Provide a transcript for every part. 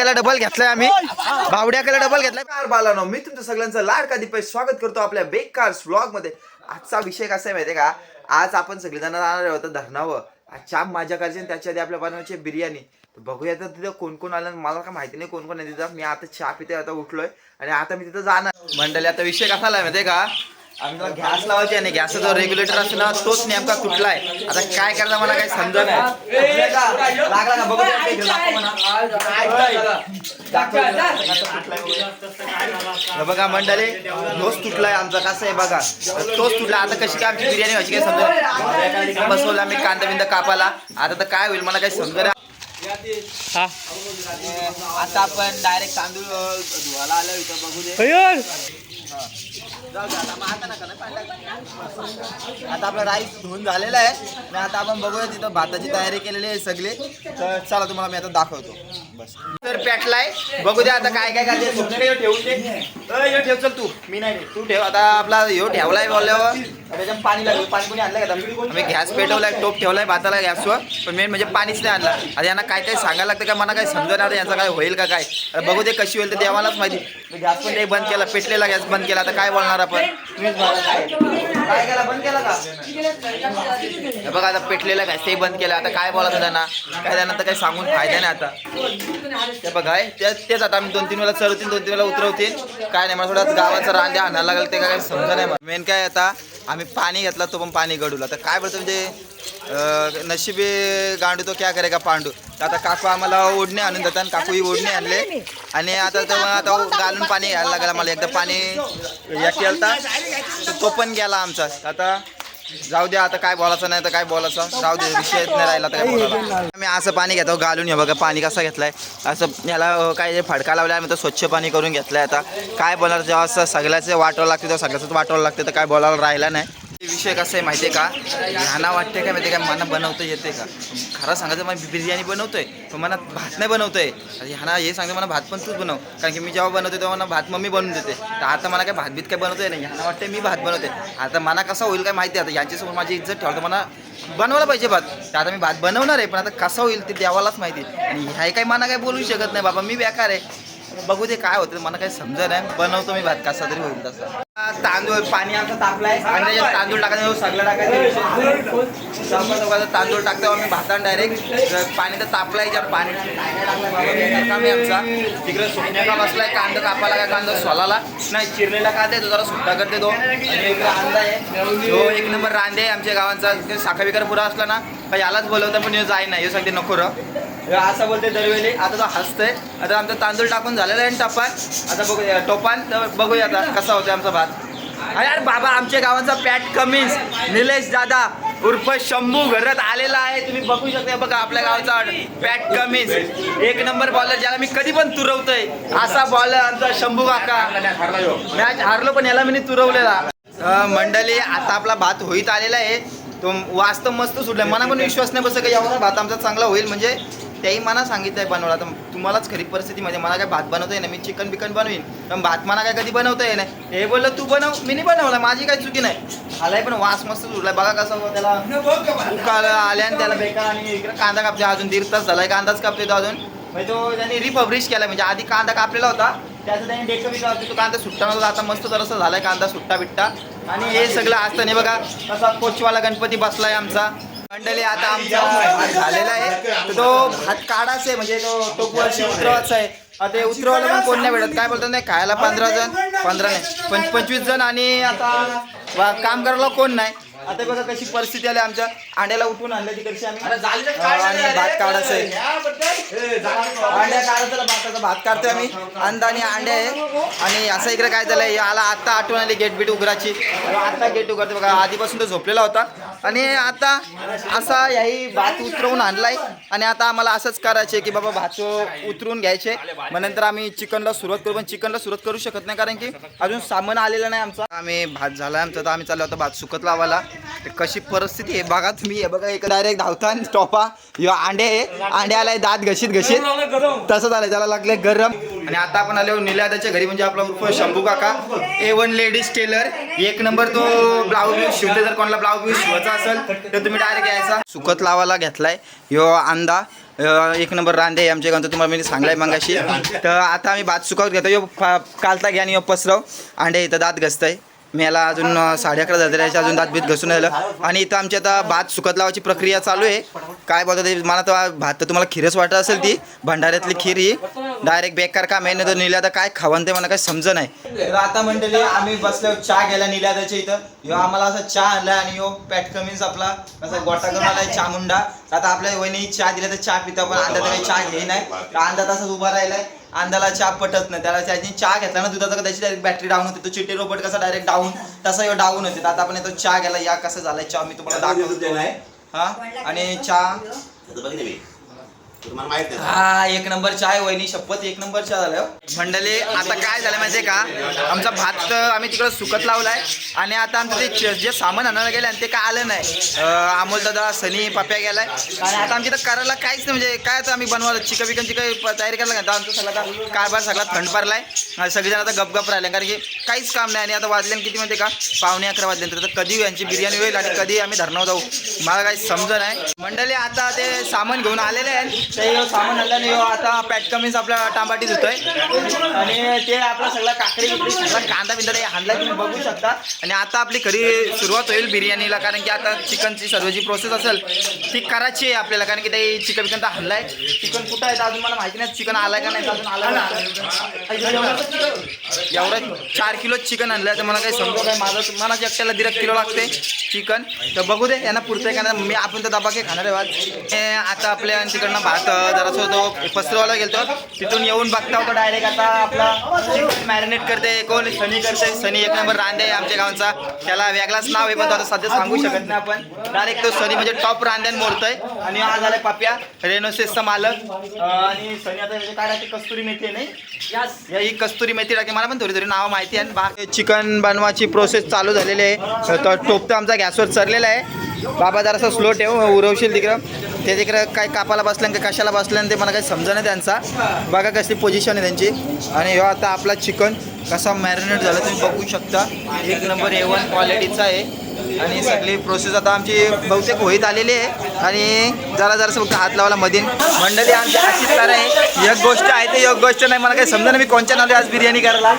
Double घेतलाय आम्ही भावड्याकडे double घेतलाय बालानो. मी तुमचं सगळ्यांचं लाडका दीपक स्वागत करतो आपल्या बेकार व्लॉग मध्ये. आजचा विषय कसा आहे माहितीये का, आज आपण सगळेजण राहणार होतं धरणावर. जाम मजा करायची. त्याच्या आधी आपल्या बनवायची बिर्याणी. बघूया आता तिथं कोण कोण आलं, मला काय माहिती नाही कोण कोण आहे तिथं. मी आता चहा पिते, आता उठलोय आणि आता मी तिथं जाणार मंडळी. आता विषय कसा आलाय माहितीये का, आम्हाला गॅस लावायची आणि गॅसचा जो रेग्युलेटर असतो ना तोच नेमका तुटलाय. आता काय करायचं मला काही समजा नाही. लागला का बघू बघा मंडळी, तोच तुटलाय आमचा. कसा आहे बघा, तोच तुटला. आता कशी काय आमची बिर्याणी व्हायची काय समजा. बसवला मी कांदा बिंदा कापाला. आता तर काय होईल मला काही समजा. आता आपण डायरेक्ट तांदूळ धुवायला आलो इथं, बघू दे. आता आपला राईस धुवून झालेला आहे आणि आता आपण बघूया तिथं भाताची तयारी केलेली आहे सगळी. तर चला तुम्हाला मी आता दाखवतो. बस तर पेटलाय, बघू दे आता काय काय करायचं. ठेवून दे, ठेव चल तू, मी नाही तू ठेव. आता आपला ह्यो ठेवलाय बोलल्यावर त्याच्यात पाणी लागलं. पाणी कोणी आणलं का? आम्ही गॅस पेटवलाय, टोप ठेवलाय भाताला गॅसवर, पण मेन म्हणजे पाणीच नाही आणलं. आता यांना काय काय सांगायला लागतं का मला काय समजणार यांचं काय होईल का काय. बघू दे कशी होईल तर देवालाच माहिती. गॅस पण ते बंद केला, पेटलेला गॅस बंद केला. आता काय बोलणार आपण. काय केला, बंद केला का? बघा आता पेटलेला गॅस ते बंद केला. आता काय बोलायचं त्यांना, काय त्यानंतर काही सांगून फायदा नाही. आता ते बघा तेच आता आम्ही 2-3 वेळा चढवतील, 2-3 वेळा उतरवतील. काय नाही, मला थोडा गावाचा रांड्या आणायला लागेल. ते काय समजा नाही. मेन काय आता आम्ही पाणी घेतला, तो पण पाणी गडूला. तर काय बोलतो म्हणजे नशिबी गांडू तो क्या करेगा पांडू. आता काकू आम्हाला ओढणे आणून देतात. काकू ही ओढणे आणले आणि आता घालून पाणी घ्यायला लागला. मला एकदा पाणी या केलता तो पण गेला आमचा. आता जाऊ द्या, आता काय बोलायचं नाही तर काय बोलायचं राहू दे, विषय नाही राहिला तर काय बोलायला. आम्ही असं पाणी घेतो घालून. हे बघा पाणी कसं घेतलंय, असं याला काय फडका लावलाय. आम्ही तर स्वच्छ पाणी करून घेतलंय. आता काय बोलायचं, जेव्हा असं सगळ्याचं वाटावं लागतं तेव्हा सगळ्याच वाटावं लागतं. तर काय बोलायला राहिला नाही. विषय कसा आहे माहिती आहे का, ह्याना वाटते काय माहिती आहे का, मला बनवता येते का. खरं सांगायचं मला बिर्याणी बनवतोय पण मला भात नाही बनवतोय. ह्याना हे सांगते मला भात पण तूच बनव, कारण की मी जेव्हा बनवते तेव्हा मला भात मम्मी बनवून देते. तर आता मला काय भात बीत काय बनवतोय नाही. ह्याना वाटते मी भात बनवते. आता मला कसं होईल काय माहिती आहे. आता यांच्यासमोर माझी इज्जत ठेवतो, मला बनवायला पाहिजे भात. तर आता मी भात बनवणार आहे, पण आता कसं होईल ते देवालाच माहिती. आणि ह्या काही मला काय बोलू शकत नाही बाबा, मी बेकार आहे. बघू दे काय होतं, मला काही समजा नाही. बनवतो मी भात कसा तरी होईल तसा. तांदूळ पाणी आमचा तापलाय आणि त्याच्यात तांदूळ टाकायचं, सगळं टाकायचं. तांदूळ टाकतो आम्ही भातात डायरेक्ट. पाणी तर तापलाय, ज्या पाणी टाकला आमचा. तिकडे सुकण्याचा बसलाय, कांदा कापाला काय कांदा सोलाला नाही, चिरलेला कांदा आहे तो जरा सुट्टा करते तो. आणि इकडे कांदा आहे तो एक नंबर रांदे आमच्या गावांचा. साखर बिकर पुरा असला ना काही यालाच बोलवतं, पण हे जाय नाही, हे सांगते नको र असं बोलते दरवेळी. आता तो हसतंय. आता आमचा तांदूळ टाकून झालेला आहे टपान. आता बघूया टोपान, तर बघूया आता कसा होता आमचा भात. अरे बाबा आमच्या गावाचा पॅट कमीज निलेश दादा उर्फ शंभू घरात आलेला आहे. तुम्ही बघू शकता. बघा आपल्या गावचा पॅट कमीज एक नंबर बॉलर, ज्याला मी कधी पण तुरवतोय असा बॉलर आमचा शंभू काका. मॅच हारलो पण याला मी तुरवलेला. मंडळी आता आपला भात होईत आलेला आहे. तो वास्तव मस्त सुटला. मला पण विश्वास नाही बसत का एवढा भात आमचा चांगला होईल. म्हणजे त्याही मला सांगितलं आहे बनवला. तर तुम्हालाच खरी परिस्थितीमध्ये मला काय भात बनवता येईल नाही. मी चिकन बिकन बनवीन पण भात मला काय कधी बनवता येईल नाही. हे बोललं तू बनव, मी नाही बनवला, माझी काही चुकी नाही. आलाय पण वास मस्त सुटलाय. बघा कसा त्याला उकाळ आल्या आणि त्याला बेकार. आणि इकडे कांदा कापते, अजून 1.5 तास झालाय कांदाच कापते तो अजून. म्हणजे तो त्यांनी रिपब्लिश केला. म्हणजे आधी कांदा कापलेला होता त्याचं त्यांनी डेटं बिटा होती, तो कांदा सुट्टा नव्हता. आता मस्त जरासा झालाय कांदा सुट्टा बिट्टा. आणि हे सगळं असताना बघा कसा कोचवाला गणपती बसलाय आमचा. मंडळी आता आमचा झालेला आहे. तर तो भात काढाच आहे, म्हणजे तो टोपवरशी उतरवायचा आहे. ते उतरवायला पण कोण नाही भेटत. काय बोलतात नाही, खायला 15 जण, 15 नाही 25 जण. आणि आता काम करायला कोण नाही. आता बघा कशी परिस्थिती आली. आमच्या अंड्याला उठून आणलं तिकडची आम्ही. आणि भात काढायचं आहे. अंड्या काढायचं, भाताचा भात काढतोय आम्ही. अंडा आणि अंडे आहे. आणि असं इकडे काय झालंय, याला आता आठवण आली गेट बीट उघडायची. आता गेट उघडते बघा. आधीपासून तो झोपलेला होता आणि आता असा याही भात उतरवून आणलाय. आणि आता आम्हाला असंच करायचे की बाबा भात उतरून घ्यायचे, मग नंतर आम्ही चिकनला सुरुवात करू. पण चिकनला सुरुवात करू शकत नाही कारण की अजून सामान आलेलं नाही आमचा. आम्ही भात झाला आमचा, तर आम्ही चाललो होतो भात सुकत लावायला. कशी परिस्थिती आहे बघा तुम्ही. हे बघा एक डायरेक्ट धावता टॉपा. ह्यो अंडे आहे, अंडे आलाय दात घशीत घशीत तसं झालंय, त्याला लागले गरम. आणि आता आपण आलो निलादाच्या घरी, म्हणजे आपला उर्फ शंभू काका A1 लेडीज टेलर. एक नंबर तो ब्लाऊज शिवते. जर कोणाला ब्लाऊज शिवायचा असेल तर तुम्ही डायरेक्ट यायचा. सुकत लावायला घेतलाय ह्यो अंडा एक नंबर रांदे आहे आमच्या गावचं, तुम्हाला मी सांगलाय मगाशी. तर आता आम्ही भात सुकावत घेतो. यो कालता घ्या आणि यो पसरव अंडे इथं दात घसतंय. मी याला अजून 11:30 झाले, अजून दात बीत घसून राहिलं. आणि इथं आमची आता भात सुकत लावायची प्रक्रिया चालू आहे. काय बोलतो ते मला तर भात तर तुम्हाला खीरच वाटत असेल, ती भंडाऱ्यातली खीर ही डायरेक्ट बेकार काम आहे. तर निल्या तर काय खावं ते मला काही समज नाही. तर आता मंडळी आम्ही बसलो चहा घ्यायला निल्यादाच्या इथं. ह्यो आम्हाला असा चहा आणला आणि ह्यो पॅट कमीच आपला असा गोटा करून आलाय चहा मुंडा. आता आपल्या वहिनी चहा दिला तर चहा पिता, पण अंदा तर काही चहा घे नाही. अंदा तसाच उभा राहिलाय. अंदाला चहा पटत नाही, त्याला त्याची चहा घेतला ना दुधाचा त्याची डायरेक्ट बॅटरी डाऊन होते. तो चिट्टी रोबोट कसा डायरेक्ट डाऊन तसा ह्यो डाऊन होते. आता आपण तो चहा घ्यायला या कसा झालाय चहा मी तुम्हाला दाखवतो. हा आणि चहा हा एक नंबर चहा आहे वहिनी, शपथ एक नंबर चहा झालं मंडळी. आता काय झालं माहितीये का, आमचा भात आम्ही तिकडं सुकत लावलाय आणि आता आमचं ते जे सामान आणायला गेलं ते काय आलं नाही. अमोल दादा सनी पप्या गेलाय आणि आता आमच्या इथं करायला काहीच नाही. म्हणजे काय आता आम्ही बनवायला चिकनची काही तयारी करायला का आमचा सगळा कारभार सगळा थंड पडलाय. सगळेजण आता गपगप राहिले कारण की काहीच काम नाही. आणि आता वाजले किती माहिती का, 11:15 वाजल्यानंतर तर कधी यांची बिर्याणी होईल आणि कधी आम्ही धरणावर जाऊ मला काही समज नाही. मंडळी आता ते सामान घेऊन आलेले आहेत. ते सामान आणल्याने आता पॅट कमीच आपला टांबाटी धुतोय आणि ते आपला सगळा काकडी सगळा कांदा बिंदा हाणला तुम्ही बघू शकता. आणि आता आपली खरी सुरुवात होईल बिर्याणीला, कारण की आता चिकनची सर्व जी प्रोसेस असेल ती करायची आहे आपल्याला. कारण की ते चिकन बिकन तर हाणलाय. चिकन कुठं आहे अजून मला माहिती नाही, चिकन आलाय का नाही अजून आला. एवढं 4 किलो चिकन आणलंय तर मला काही समजत नाही. मला एकट्याला 1.5 किलो लागते चिकन. तर बघू दे यांना पुरतंय का नाही. मी आपण तर दबाके खाणार आहे आज. आता आपल्या तिकडनं भात जरासं होतो पसरवायला गेलतो, तिथून येऊन बघता होतो डायरेक्ट आता आपला चिकन मॅरिनेट करते कोण, सनी करते. सनी एक नंबर रांदे आहे आमच्या गावचा, त्याला वेगळाच नाव आहे पण आता सध्या सांगू शकत नाही आपण. डायरेक्ट तो सनी म्हणजे टॉप रांद्यान मोडतोय. आणि हा झालाय पप्या रेनोसेसचा मालक. आणि सनी आता काय टाकते, कस्तुरी मेथी आहे नाही, ही कस्तुरी मेथी टाकते. मला पण थोडी थोडी नावं माहिती आहे. चिकन बनवायची प्रोसेस चालू झालेली आहे. टोप तर आमचा गॅसवर चरलेला आहे. बाबा जरासं स्लो ठेव, उरवशील तिकडं. ते तिकडं काय कापाला बसल्यान का कशाला बसल्यान ते मला काही समजा नाही त्यांचा. बघा कसली पोझिशन आहे त्यांची. आणि ह्यो आता आपला चिकन कसा मॅरिनेट झाला तुम्ही बघू शकता. एक नंबर A1 क्वालिटीचा आहे. आणि सगळी प्रोसेस आता आमची बहुतेक होईत आलेली आहे. आणि जरासं फक्त हात लावायला मधीन मंडळी आमची अशीच कर आहे. एक गोष्ट आहे ते एक गोष्ट नाही, मला काही समजा नाही मी कोणच्या नाव आज बिर्याणी करायला.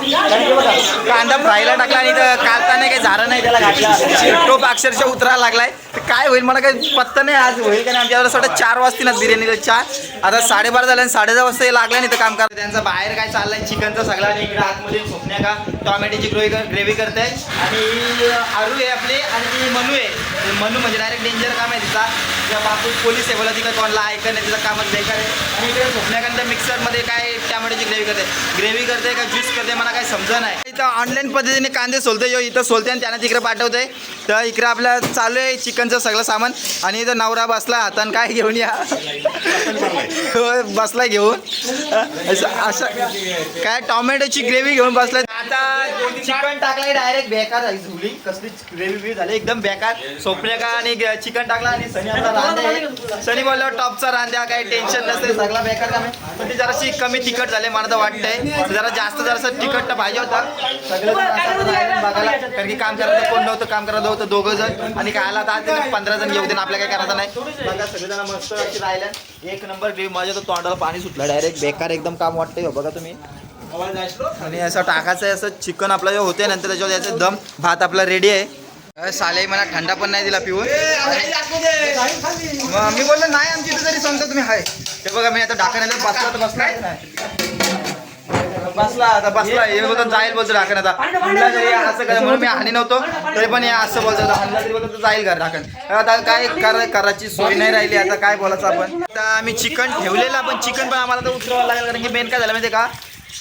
कांदा फ्रायला टाकला आणि काढता नाही काही झालं नाही, त्याला घातला टोप अक्षरशः उतरायला लागलाय. काय होईल मला काही पत्ता नाही आज होईल का नाही. आमच्यावर 4 वाजतील ना बिर्याणीला 4. आता 12:30 झाले आणि 10:30 वाजता लागल्या नाही तर काम करत. त्यांचा बाहेर काय चाललंय चिकनचा सगळा. आणि इकडे आतमध्ये स्वप्न्या का टॉमॅटोची ग्रेव्ही करते. आणि आरू आहे आपली आणि ती मनू आहे. मनू म्हणजे डायरेक्ट डेंजर काम आहे तिचा. किंवा बापू पोलीस आहे बोला, तिकडे कोणाला ऐकत नाही, तिचं कामच बेकार आहे. आणि इकडे स्वप्न्याकांत मिक्सरमध्ये काय टॅमॅटोची ग्रेव्ही करते का ज्यूस करते मला काही समजा नाही. इथं ऑनलाईन पद्धतीने कांदे सोलते, इथं सोलते आणि त्यांना तिकडे पाठवते. तर इकडे आपल्या चालू आहे चिकनचं सगळं सामान. आणि इथं नवरा बसला हातानं काय घेऊन या बसलाय घेऊन असं काय टॉमॅटोची ग्रेव्ही घेऊन बसलाय. आता चिकन टाकलाय डायरेक्ट बेकार झाली झुली, कसली ग्रेव्ही झाली एकदम बेकार. सोपल्या का आणि चिकन टाकला आणि सनी आता रांद्या. सनी बोलला टॉपचा रांद्या, काही टेन्शन नसते, सगळा बेकार काम आहे. पण ती जराशी कमी तिखट झाले मला तर वाटतंय. जरासं तिखट तर पाहिजे होता सगळं बघायला. कारण की काम करायचं कोण नव्हतं, काम करायला होतं 2 जण. आणि काय आला आता 15 जण येऊ दे आपल्या काय करायचं नाही. बघा सगळेजण मस्त राहिल्या. एक नंबर ग्रेव्ही. माझ्या तर तोंडाला पाणी सुटलं डायरेक्ट बेकार एकदम काम वाटतंय. बघा तुम्ही. आणि असं टाकायचं आहे असं चिकन आपलं जे होते नंतर त्याच्यावर याचं दम भात आपला रेडी आहे. साले मला थंडा पण नाही दिला पिऊन. मी बोललो नाही आमची इथं तरी सांगतो तुम्ही हाय. ते बघा मी आता ढाकण्याला बसला तर बसला आता बसला हे बोलतो जाईल बोलतो ढाकण. आता असं काय म्हणून मी हानी नव्हतो तरी पण असं बोलतो हाणला तरी बोलतो जाईल घर ढाकण. आता काय करायची सोय नाही राहिली. आता काय बोलायचं आपण. आता आम्ही चिकन ठेवलेलं पण चिकन पण आम्हाला तर उतरवावं लागेल. कारण की मेन काय झालं माहिती का,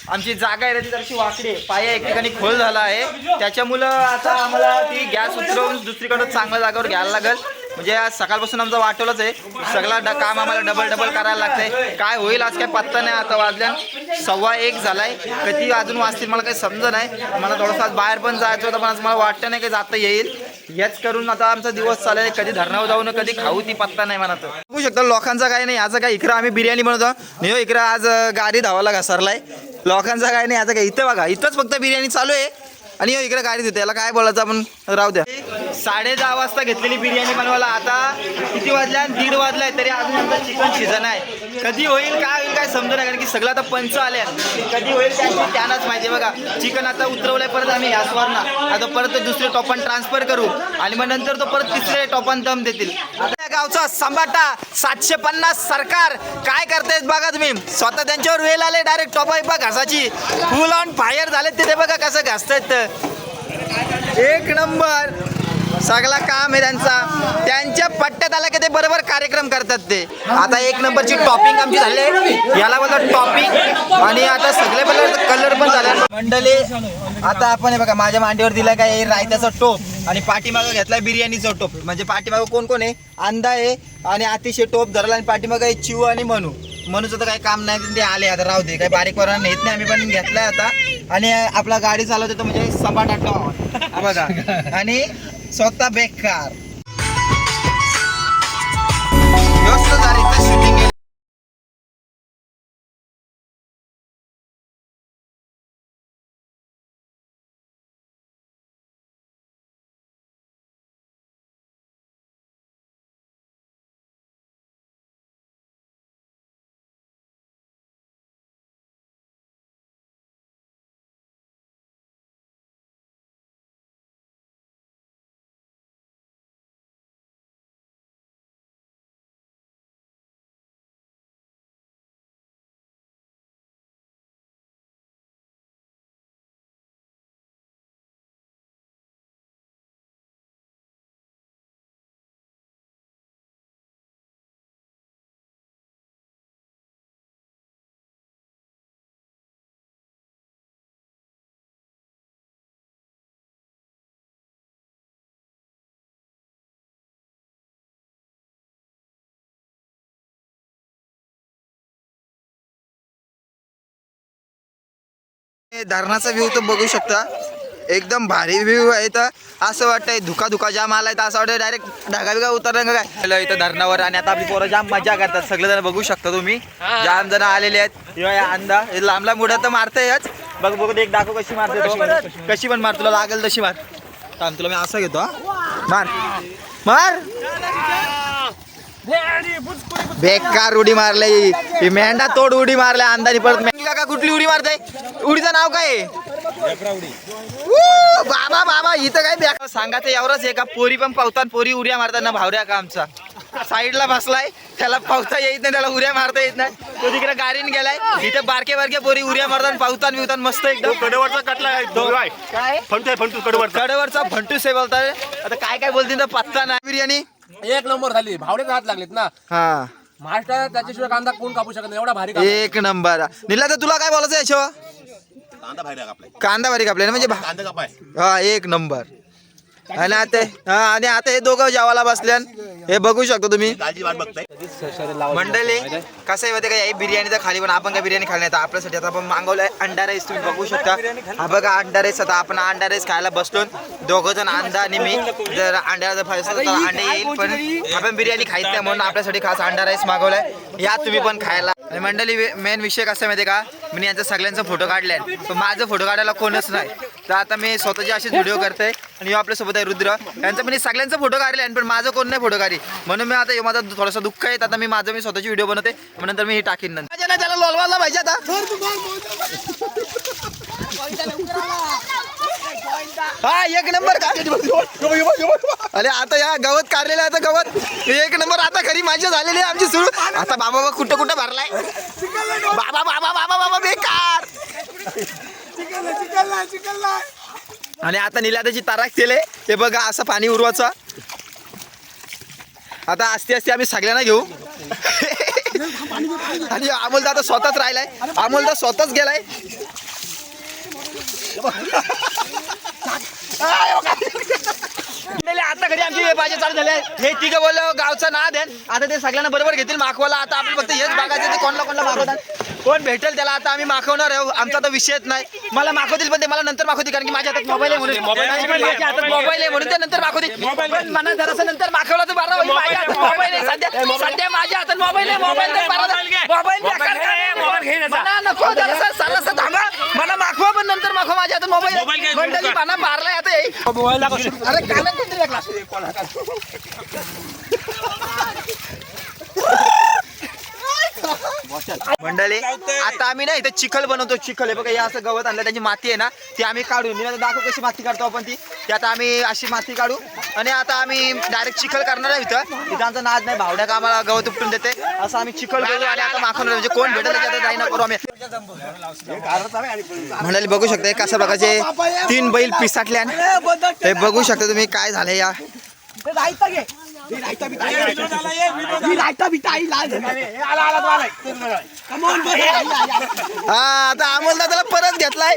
आमची जागा आहे ती जराशी वाकडी आहे. पाया एक ठिकाणी खोल झाला आहे. त्याच्यामुळं आता आम्हाला ती गॅस उतरवून दुसरीकडं चांगल्या जागेवर घ्यायला लागेल. म्हणजे आज सकाळपासून आमचा वाटवलंच आहे. सगळा काम आम्हाला डबल करायला लागतंय. काय होईल आज काय पत्ता नाही. आता वाजल्या 1:15 झालाय. कधी अजून वाजतील मला काही समजा नाही. मला थोडंसं आज बाहेर पण जायचं होतं पण आज मला वाटतं नाही की जाता येईल. याच करून आता आमचा दिवस चालेल. कधी धरणावर जाऊन कधी खाऊ ती पत्ता नाही मला. तर बघू शकता लोकांचा काय नाही. याचा काय इकडं आम्ही बिर्याणी बनवतो नाही. इकडं आज गाडी धावायला घसरलाय. लोकांचा काय नाही. आता काय इथं बघा इथंच फक्त बिर्याणी चालू आहे. आणि इकडे गाडी देते, याला काय बोलायचं आपण, राहू द्या. 10:30 वाजता घेतलेली बिर्याणी बनवायला आता किती वाजल्या, 1:30 वाजलाय तरी अजून आमचं चिकन शिजन आहे. कधी होईल काय होईल काय समजू नये, कारण की सगळं आता पंच आले, कधी होईल काय त्यांनाच माहिती. बघा चिकन आता उतरवलंय परत आम्ही गॅसवरनं, आता परत दुसरे टॉपन ट्रान्सफर करू आणि मग नंतर तो परत तिसरे टॉपन दम देतील. आता गावचा संबाटा 750 सरकार काय करतायत बघा तुम्ही, स्वतः त्यांच्यावर वेळ आले, डायरेक्ट टॉपा घासाची फुल ऑन फायर झाले तिथे, बघा कसं घासतायत. एक नंबर सगळा काम आहे त्यांच्या पट्ट्यात आला की ते बरोबर कार्यक्रम करतात ते. आता एक नंबरची टॉपिंग आमची झाली, याला बोलतात टॉपिंग, आणि आता सगळे कलर पण झाले. मंडळी आता आपण हे बघा माझ्या मांडीवर दिलाय काय रायत्याचा टोप, आणि पाठीमागं घेतलाय बिर्याणीचा टोप. म्हणजे पाठीमागं कोण कोण आहे, अंदा आहे आणि अतिशय टोप धरला, आणि पाठीमागं आहे चिव आणि मनूचं तर काही काम नाही, ते आले आता राहू दे, काही बारीक वरांना येत नाही, आम्ही पण घेतलाय आता. आणि आपला गाडी चालवतो तो म्हणजे सपाट आठवा बघा, आणि स्वतः बेकार शूटिंग. धरणाचा व्ह्यू तर बघू शकता, एकदम भारी व्ह्यू आहे. तर असं वाटतंय धुका जाम आलाय, तर असं वाटतं डायरेक्ट ढगा बिगा उतरलं काय इथं धरणावर. आणि आता आपली पोरं जाम मजा करतात, सगळेजण बघू शकता तुम्ही, जाम जण आलेले आहेत. किंवा अंदा लांब लांब उड्या तर मारतायच, बघ बघू एक दाखव कशी मारते, कशी पण मार, तुला लागेल तशी मार. थांब तुला मी असं घेतो, मार मार. बेकार उडी मारली, मेंढा तोड उडी मारल्या अंदानी. परत का कुठली उडी मारते, उडीचं नाव काय बाबा बाबा, इथं काय सांगायचं एवढंच आहे का, पोरी पण पावतात, पोरी उड्या मारताना भावऱ्या का आमचा साईडला बसलाय, त्याला पावता येत नाही, त्याला उड्या मारता येत नाही, तो तिकडे गाडीने गेलाय. इथे बारके पोरी उड्या मारतात, पावतात मस्त एकदम. कडवरचा कटला काय कडवरचा भंटू से बोलताय. आता काय बोलतील तर पत्ता नाही. बिर्याणी एक नंबर झाली, भावडे हात लागलेत ना. हा महाराष्ट्रात त्याच्याशिवाय कांदा कोण कापू शकत नाही, एवढा भारी. एक नंबर. निला तर तुला काय बोलायचं याच्यावर, कांदा भारी कापलाय म्हणजे हा एक नंबर. आणि आता हे दोघं जेवायला बसल्यान, हे बघू शकतो तुम्ही. मंडळी कसं आहे माहिती का, ही बिर्याणी तर खाली, पण आपण काय बिर्याणी खाली नाही, तर आपल्यासाठी आता आपण मागवलंय अंडा राईस, तुम्ही बघू शकता. हा बघा अंडा राईस. आता आपण अंडा राईस खायला बसलो, दोघं जण अंडा आणि मी. जर अंड्याला पाहिजे तर अंडे येईल, पण आपण बिर्याणी खायच नाही म्हणून आपल्यासाठी खास अंडा राईस मागवलाय, या तुम्ही पण खायला. आणि मंडळी मेन विषय कसा माहिती का, मी यांचा सगळ्यांचा फोटो काढलाय, पण माझं फोटो काढायला कोणच नाही, तर आता मी स्वतःचे असे व्हिडिओ करतोय. आणि आपल्यासोबत आहे रुद्र, यांचा मी सगळ्यांचा फोटो काढले, पण माझं कोण नाही फोटो काढी, म्हणून मी आता माझा थोडासा दुःख आहे. आता मी स्वतःची व्हिडिओ बनवते, नंतर मी हे टाकीन. नंतर त्याला लोलवायला पाहिजे आता. हा एक नंबर का, अरे आता या गवत काढलेलं आहे, गवत एक नंबर. आता खरी मजा झालेली आहे आमची सुरू. आता बाबा कुठं भरलाय, बाबा बेकार. आणि आता निला त्याची ताराक केले, ते बघा असं पाणी उरवायचं. आता आस्ते आम्ही सगळ्यांना घेऊ. आणि अमोल दादा स्वतःच राहिलाय, अमोल दादा स्वतःच गेलाय. आता घरी आमची भाजी चालू झाली आहे. हे तिघं बोललो गावचा नाद आहे, आता ते सगळ्यांना बरोबर घेतील माखवाला. आता आपण फक्त हेच बघायचं ते कोणाला माखवतात, कोण भेटेल त्याला आता आम्ही माखवणार आहे. आमचा तर विषयच नाही, मला माखवतील पण ते मला नंतर माखवतील, कारण की माझ्या हातात मोबाईल आहे म्हणून. मोबाईल आहे म्हणून ते नंतर माखवतील. मला जरासं नंतर माखवला तर बरं होईल. माझ्या हातात मोबाईल आहे सध्या माझ्या हातात मोबाईल आहे. मोबाईल नको जरासं थांबा, मला माखवा पण नंतर नको माझ्या आता मोबाईल मोबाईल काय? मंडळी पाना मारलाय आता हे. अरे कानात कोणतरी लागला. मंडळी आता आम्ही ना इथे चिखल बनवतो. चिखल आहे बघा, हे असं गवत आणलं, त्यांची माती आहे ना ती आम्ही काढू. मी आता दाखवू कशी माती काढतो आपण ती आता आम्ही अशी माती काढू आणि आता आम्ही डायरेक्ट चिखल करणार आहे. इथं आमचा नाद नाही, भावड्या कामाला गवत उपटून देते असं आम्ही चिखल करू आणि आता माखवणार म्हणजे कोण भेटेल त्याच्यात जाईना करू आम्ही. मंडळी बघू शकता हे कशा प्रकारचे 3 बैल पिसाटले हे बघू शकता तुम्ही काय झालंय या. हा आता अमोल दादाला परत घेतलाय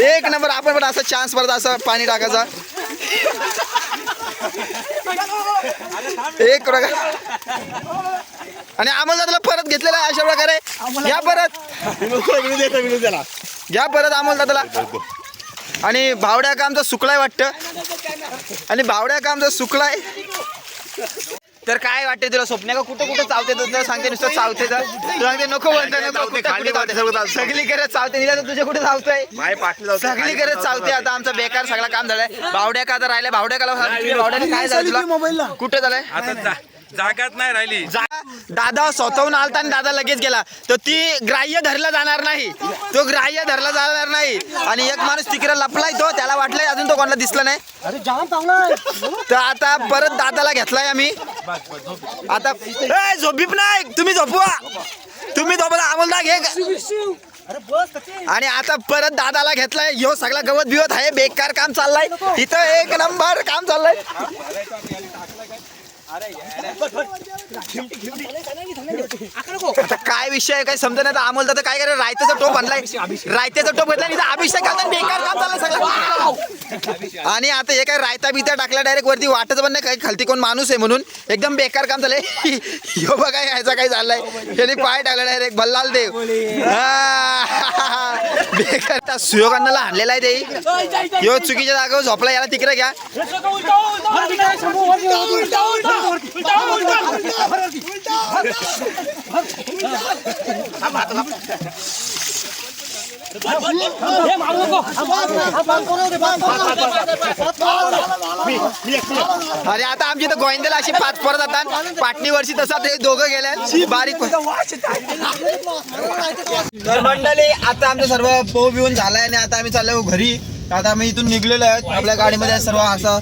1 नंबर. आपण पण असा चान्स परत असं पाणी टाकायचा एक प्रकार आणि अमोल दादाला परत घेतलेला आहे अशा प्रकारे. घ्या परत अमोल दादाला. आणि भावड्या का आमचा सुकलाय वाटतं आणि भावड्या का आमचा सुकलाय. तर काय वाटते तुला स्वप्न का कुठं कुठं चावते तर सांगते नुसतं चावते तर सांगते नको म्हणते नको सगळीकडे चावते. निघा तुझे कुठे चावतोय सगळीकडे चावते. आता आमचं बेकार सगळं काम झालंय. भावड्या का आता राहिल्या भावड्याला काय झालं तुला कुठं झालंय आता जागाच नाही राहिली. दादा स्वतःहून आलता आणि दादा लगेच गेला तर ती ग्राह्य धरला जाणार नाही. तो ग्राह्य धरला जाणार नाही आणि एक माणूस तिकडे लपलाय तो त्याला वाटलंय अजून तो कोणाला दिसला नाही. तर आता परत दादाला घेतलाय आम्ही. आता झोपीप नाही तुम्ही झोपवा अमोलदा घे. आणि आता परत दादाला घेतलाय. ह्यो सगळा गवत बिवत आहे बेकार काम चाललाय इथं 1 नंबर काम चाललंय. आता काय विषय आहे काय समजा नाही. अमोल दादा काय करे रायत्याचा टोप आणलाय रायत्याचा टोप घेतला आणि अभिषेक घालताना बेकार काम चाललंय सगळं. आणि आता हे काय रायता बिता टाकला डायरेक्ट वरती वाटत पण नाही काही खालती कोण माणूस आहे म्हणून एकदम बेकार काम झालंय. ह्यो बघा यायचा काय चाललाय त्याने पाय टाकला डायरेक्ट भल्लाल देव बेकार. त्या सुयोगांना आणलेला आहे ते ह्यो चुकीच्या जागेवर झोपला याला तिकडे घ्या. अरे आता आमची तर गोविंदाला अशी 5 परत जातात पाटणी वर्षी तसा ते दोघं गेले बारीक. तर मंडळी आता आमचं सर्व पोह बिवून झालाय आणि आता आम्ही चाललो घरी. आता आम्ही इथून निघलेलो आहेत. आपल्या गाडीमध्ये सर्व असं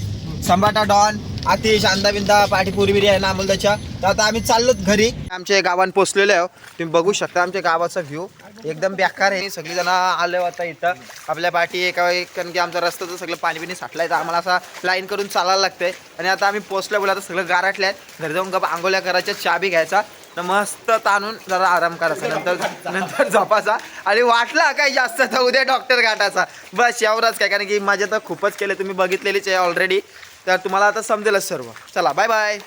संभाटा डॉन आतिश अंदा बिंदा पाठी पुरबिरी आहे ना अमोलदाच्या. तर आता आम्ही चाललो घरी. आमच्या गावात पोहोचलेलो आहे. तुम्ही बघू शकता आमच्या गावाचा व्ह्यू एकदम बेकार आहे. सगळीजण आले होता इथं आपल्या पाठी कारण की आमचा रस्ता तर सगळं पाणी साठलाय तर आम्हाला असा लाईन करून चालायला लागतंय. आणि आता आम्ही पोहोचल्या बोला आता सगळं गारटलं आहे. घरी जाऊन गप आंघोळ्या करायच्या चहा बी घ्यायचा तर मस्त ताणून जरा आराम करायचा नंतर झोपायचा. आणि वाटला काय जास्त तर उद्या डॉक्टर गाठाचा बस एवढंच काय. कारण की माझ्या तर खूपच केले तुम्ही बघितलेलीच आहे ऑलरेडी. तर तुम्हाला आता समजेलच सर्व. चला बाय बाय.